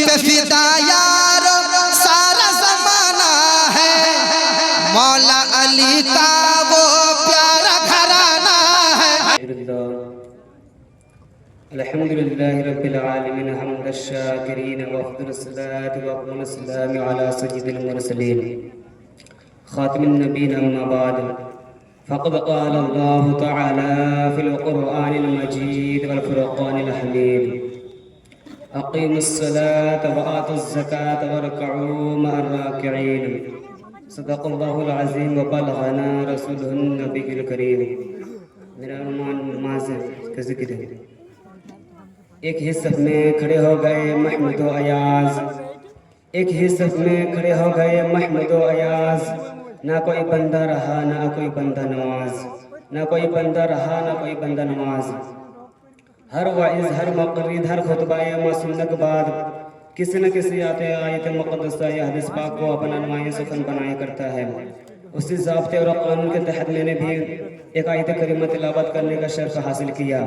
پہ فدا یارو سارا زمانہ ہے، مولا علی کا وہ پیارا گھرانہ ہے۔ الحمد للہ رب العالمین حمد الشاکرین وافضل الصلاة وافضل السلام علی سید المرسلین خاتم النبیین اما بعد فقد قال اللہ تعالی فی القرآن المجید والفرقان الحمید اقیموا الصلاة وآتوا الزکاة وارکعوا مع الراکعین صدق اللہ العظیم وبلغنا رسولہ النبی الکریم۔ میرا عنوان نماز کا ذکر ہے۔ ایک ہی صف میں کھڑے ہو گئے محمود و ایاز، ایک ہی صف میں کھڑے ہو گئے محمود و ایاز، نہ کوئی بندہ رہا نہ کوئی بندہ نماز، نہ کوئی بندہ رہا نہ کوئی بندہ نماز۔ ہر واعظ ہر مقرد ہر خطبہ معصوم کے بعد کسی نہ کسی آیت مقدسہ یا حدیث پاک کو اپنا نمایاں سخن بنایا کرتا ہے۔ اسی ضابطے اور قانون کے تحت میں نے بھی ایک آیت کریمہ تلاوت کرنے کا شرف حاصل کیا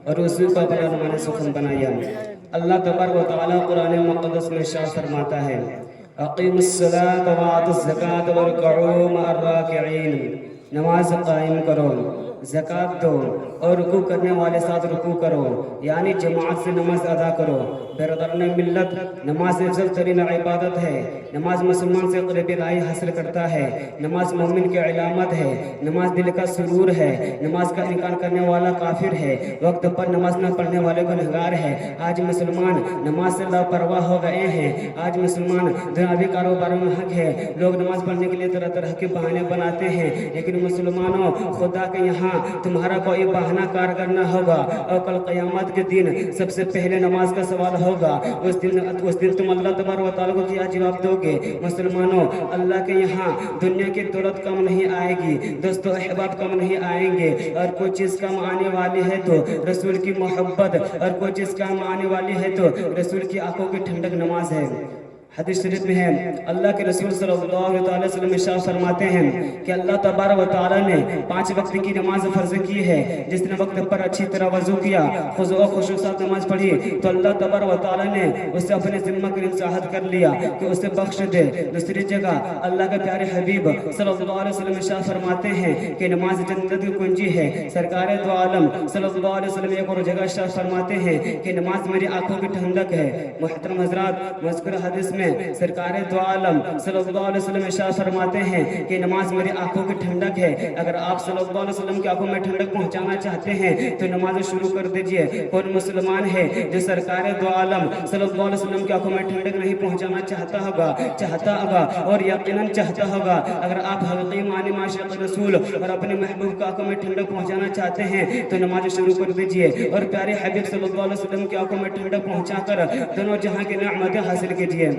اور اسی کو اپنا نمایاں سخن بنایا۔ اللہ تبارک و تعالیٰ قرآن مقدس میں ارشاد فرماتا ہے اقیموا الصلاة وآتوا الزکاة وارکعوا مع الراکعین، نماز قائم کرو، زکوٰۃ دو اور رکوع کرنے والے ساتھ رکوع کرو، یعنی جماعت سے نماز ادا کرو۔ برادران ملت، نماز افضل ترین عبادت ہے۔ نماز مسلمان سے قرب الہی حاصل کرتا ہے۔ نماز مومن کی علامت ہے۔ نماز دل کا سرور ہے۔ نماز کا انکار کرنے والا کافر ہے، وقت پر نماز نہ پڑھنے والے گنہگار ہے۔ آج مسلمان نماز سے لاپرواہ ہو گئے ہیں۔ آج مسلمان دنیاوی کاروباروں میں حق ہے، لوگ نماز پڑھنے کے لیے طرح طرح کے بہانے بناتے ہیں، لیکن مسلمانوں خدا کے یہاں تمہارا کوئی بہانہ کارگر نہ ہوگا، اور کل قیامت کے دن سب سے پہلے نماز کا سوال ہوگا۔ اس دن تم اللہ تبارک و تعالیٰ کو کیا جواب دو گے؟ مسلمانوں، اللہ کے یہاں دنیا کی دولت کم نہیں آئے گی، دوست و احباب کم نہیں آئیں گے، اور کوئی چیز کم آنے والی ہے تو رسول کی محبت، اور کوئی چیز کم آنے والی ہے تو رسول کی آنکھوں کی ٹھنڈک نماز ہے۔ حدیث شریف میں ہے اللہ کے رسول صلی اللہ علیہ وسلم ارشاد فرماتے ہیں کہ اللہ تبارک و تعالیٰ نے 5 وقت کی نماز فرض کی ہے۔ جس نے وقت پر اچھی طرح وضو کیا، خضوع و خشوع کے ساتھ نماز پڑھی، تو اللہ تبارک و تعالیٰ نے اسے اپنے ذمہ کے انصاحت کر لیا کہ اسے بخش دے۔ دوسری جگہ اللہ کے پیارے حبیب صلی اللہ علیہ وسلم ارشاد فرماتے ہیں کہ نماز جنت کی کنجی ہے۔ سرکار دو عالم صلی اللہ علیہ وسلم ایک اور جگہ ارشاد فرماتے ہیں کہ نماز میری آنکھوں کی ٹھنڈک ہے۔ محترم حضرات، مذکورہ حدیث میں سرکار دو عالم صلی اللہ علیہ وسلم ارشاد فرماتے ہیں کہ نماز میری آنکھوں کی ٹھنڈک ہے۔ اگر آپ صلی اللہ علیہ وسلم کی آنکھوں میں ٹھنڈک پہنچانا چاہتے ہیں تو نماز شروع کر دیجئے۔ کون مسلمان ہے جو سرکار دو عالم صلی اللہ علیہ وسلم کی آنکھوں میں ٹھنڈک نہیں پہنچانا چاہتا ہوگا اور یقیناً چاہتا ہوگا۔ اگر آپ حقیقی معنی میں عاشق رسول اور اپنے محبوب کی آنکھوں میں ٹھنڈک پہنچانا چاہتے ہیں تو نماز شروع کر دیجئے، اور پیارے حبیب صلی اللہ علیہ وسلم کی آنکھوں میں ٹھنڈک پہنچا کر دونوں جہاں کی نعمتیں حاصل کیجئے۔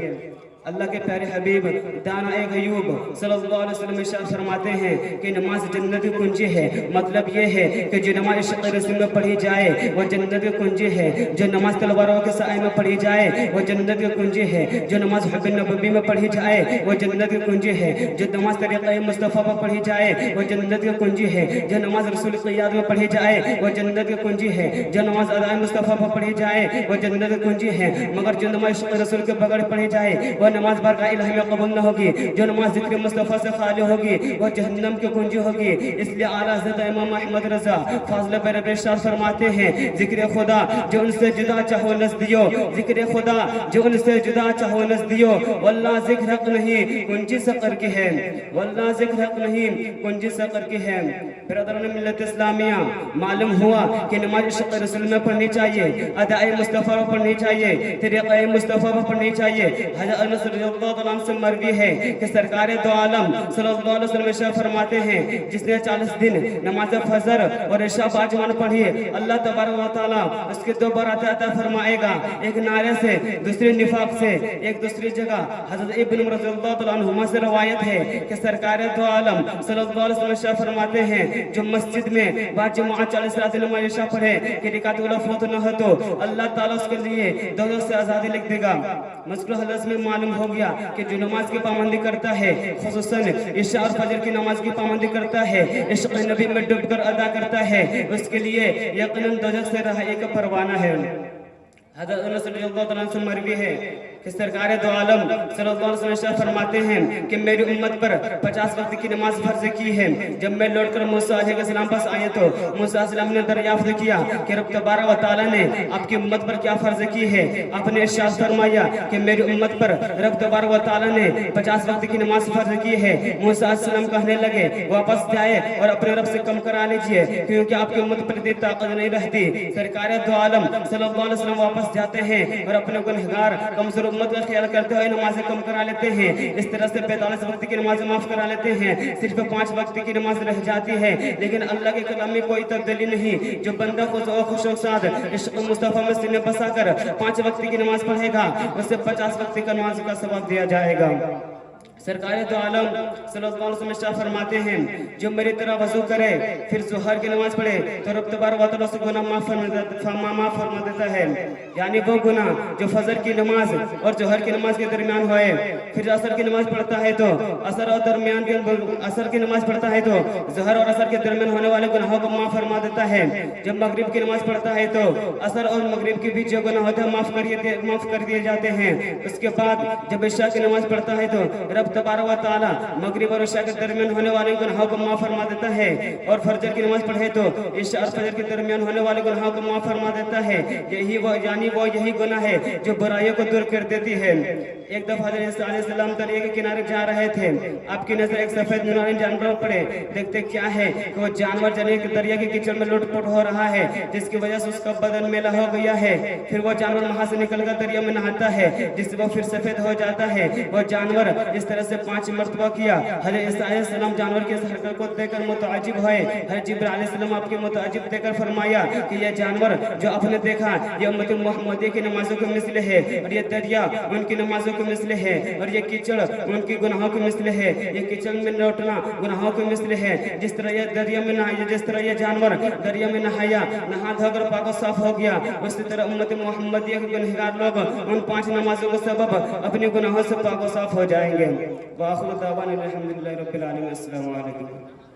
اللہ کے پیارے حبیب دانا غیوب صلی اللہ علیہ وسلم ارشاد فرماتے ہیں کہ نماز جنت کی کنجی ہے۔ مطلب یہ ہے کہ جو نماز عشق رسول میں پڑھی جائے وہ جنت کی کنجی ہے۔ جو نماز تلواروں کے سائے میں پڑھی جائے وہ جنت کی کنجی ہے۔ جو نماز حب نبوی میں پڑھی جائے وہ جنت کی کنجی ہے۔ جو نماز طریقہ مصطفیٰ پر پڑھی جائے وہ جنت کی کنجی ہے۔ جو نماز رسول قیاد میں پڑھی جائے وہ جنت کی کنجی ہے۔ جو نماز ادائے مصطفیٰ پر پڑھی جائے وہ جنت کی کنجی ہے۔ مگر جو نماز عشق رسول کے بغیر پڑھی جائے وہ نماز بارگاہ الہی میں قبول نہ ہوگی۔ جو نماز ذکر مصطفیٰ سے خالی ہوگی وہ جہنم کی کنجی ہوگی۔ اس لیے اعلیٰ حضرت امام احمد رضا فاضل بر ارشاد فرماتے ہیں ذکر خدا جو ان سے جدا چاہو نزدیو، ذکر خدا جو ان سے جدا چاہو نزدیو، واللہ ذکر حق نہیں کنجی سقر کی ہے، واللہ ذکر حق نہیں کنجی سقر کی ہے۔ برادران ملت اسلامیہ، معلوم ہوا کہ نماز عشق رسول میں پڑھنی چاہیے، ادائے مصطفیٰ پر پڑھنی چاہیے، طریقہ مصطفیٰ پر پڑھنی چاہیے۔ حضرت انس رضی اللہ عنہ سے مروی ہے کہ سرکار دو عالم صلی اللہ علیہ وسلم ارشاد فرماتے ہیں جس نے 40 دن نماز فجر اور عشاء باجمان پڑھی اللہ تبارک و تعالیٰ اس کے 2 برکات عطا فرمائے گا، ایک نعرے سے دوسری نفاق سے۔ ایک دوسری جگہ حضرت ابن عمر رضی اللہ عنہما سے روایت ہے کہ سرکار دو عالم صلی اللہ علیہ وسلم ارشاد فرماتے ہیں جو مسجد میں بعد جماعت 40 رات نماز عشاء پڑھے کہ رکعت اولی فوت نہ ہو تو اللہ تعالیٰ اس کے لیے دوزخ سے آزادی لکھ دے گا۔ مذکورہ حدیث میں معلوم ہو گیا کہ جو نماز کی پابندی کرتا ہے، خصوصاً عشاء اور فجر کی نماز کی پابندی کرتا ہے، عشق نبی میں ڈوب کر ادا کرتا ہے، اس کے لیے یقیناً دوزخ سے رہائی کا پروانہ ہے۔ حضرت انس رضی اللہ عنہ سے مروی ہے کہ سرکار دو عالم صلی اللہ علیہ وسلم ارشاد فرماتے ہیں کہ میری امت پر 50 وقت کی نماز فرض کی ہے۔ جب میں لوٹ کر موسیٰ علیہ السلام پاس آئے تو موسیٰ علیہ السلام نے دریافت کیا کہ رب تبارک و تعالیٰ نے آپ کی امت پر کیا فرض کی ہے۔ آپ نے ارشاد فرمایا کہ میری امت پر رب تبارک و تعالیٰ نے 50 وقت کی نماز فرض کی ہے۔ موسیٰ علیہ السلام کہنے لگے واپس جائے اور اپنے رب سے کم کرا لیجئے کیونکہ آپ کی امت پر اتنی طاقت نہیں رہتی۔ سرکار دو عالم صلی اللہ علیہ وسلم واپس جاتے ہیں اور اپنے گنہگار کمزور امت کا خیال کرتے ہوئے نمازیں کم کرا لیتے ہیں۔ اس طرح سے 45 وقت کی نمازیں معاف کرا لیتے ہیں، صرف 5 وقت کی نماز رہ جاتی ہے۔ لیکن اللہ کے کلام میں کوئی تبدیلی نہیں۔ جو بندہ خوشو ساتھ عشق مصطفیٰ میں سینے بسا کر 5 وقت کی نماز پڑھے گا اسے 50 وقت کی نماز کا ثواب دیا جائے گا۔ سرکار دو عالم صلی اللہ علیہ وسلم ارشاد فرماتے ہیں جو میری طرح وضو کرے پھر ظہر کی نماز پڑھے تو رب تبارک و تعالیٰ سے گناہ معاف فرما دیتا ہے۔ یعنی وہ گناہ جو فجر کی نماز اور ظہر کی نماز کے درمیان ہوئے، پھر عصر کی نماز پڑھتا ہے تو عصر کی نماز پڑھتا ہے تو ظہر اور عصر کے درمیان ہونے والے گناہوں کو معاف فرما دیتا ہے۔ جب مغرب کی نماز پڑھتا ہے تو عصر اور مغرب کے بیچ جو گناہ ہوتے ہیں معاف کر دیے جاتے ہیں۔ اس کے بعد جب عشاء کی نماز پڑھتا ہے تو رب تبارک و تعالیٰ مغرب اور عشاء کے درمیان ہونے والے گناہوں کو معاف فرما دیتا ہے، اور فجر کی نماز پڑھے تو عشاء اور فجر کے درمیان ہونے والے گناہوں کو معاف فرما دیتا ہے۔ یہی گناہ ہے جو برائیوں کو دور کر دیتی ہے۔ ایک دفعہ حضرت عیسیٰ علیہ السلام دریا کے کنارے جا رہے تھے، آپ کی نظر ایک سفید نورانی جانور پڑے۔ دیکھتے کیا ہے کہ وہ جانور دریا کے کیچڑ میں لٹ پٹ ہو رہا ہے، جس کی وجہ سے اس کا بدن میلا ہو گیا ہے۔ پھر وہ جانور وہاں سے نکل کر دریا میں نہاتا ہے، جس سے وہ پھر سفید ہو جاتا ہے۔ وہ جانور اس طرح سے 5 مرتبہ کیا۔ حضرت عیسیٰ علیہ السلام جانور کی اس حرکت کو دیکھ کر متعجب ہوئے۔ حضرت جبرائیل علیہ السلام آپ کے متعجب دیکھ کر فرمایا کہ یہ جانور جو آپ نے دیکھا یہ امت محمدیہ کی نمازوں کے مثل ہے، اور یہ دریا ان کی نمازوں کے مثل ہے، اور یہ کیچڑ ان کی گناہوں کے مثل ہے۔ یہ کیچڑ میں لوٹنا گناہوں کے مثل ہے۔ جس طرح یہ دریا میں نہایا، جس طرح یہ جانور دریا میں نہایا، نہا دھو کر پاک و صاف ہو گیا، اسی طرح امت محمدیہ کے گنہگار لوگ ان 5 نمازوں کے سبب اپنے گناہوں سے پاک و صاف ہو جائیں گے۔ وآخر دعوانا الحمدللہ رب العالمین۔ السلام علیکم۔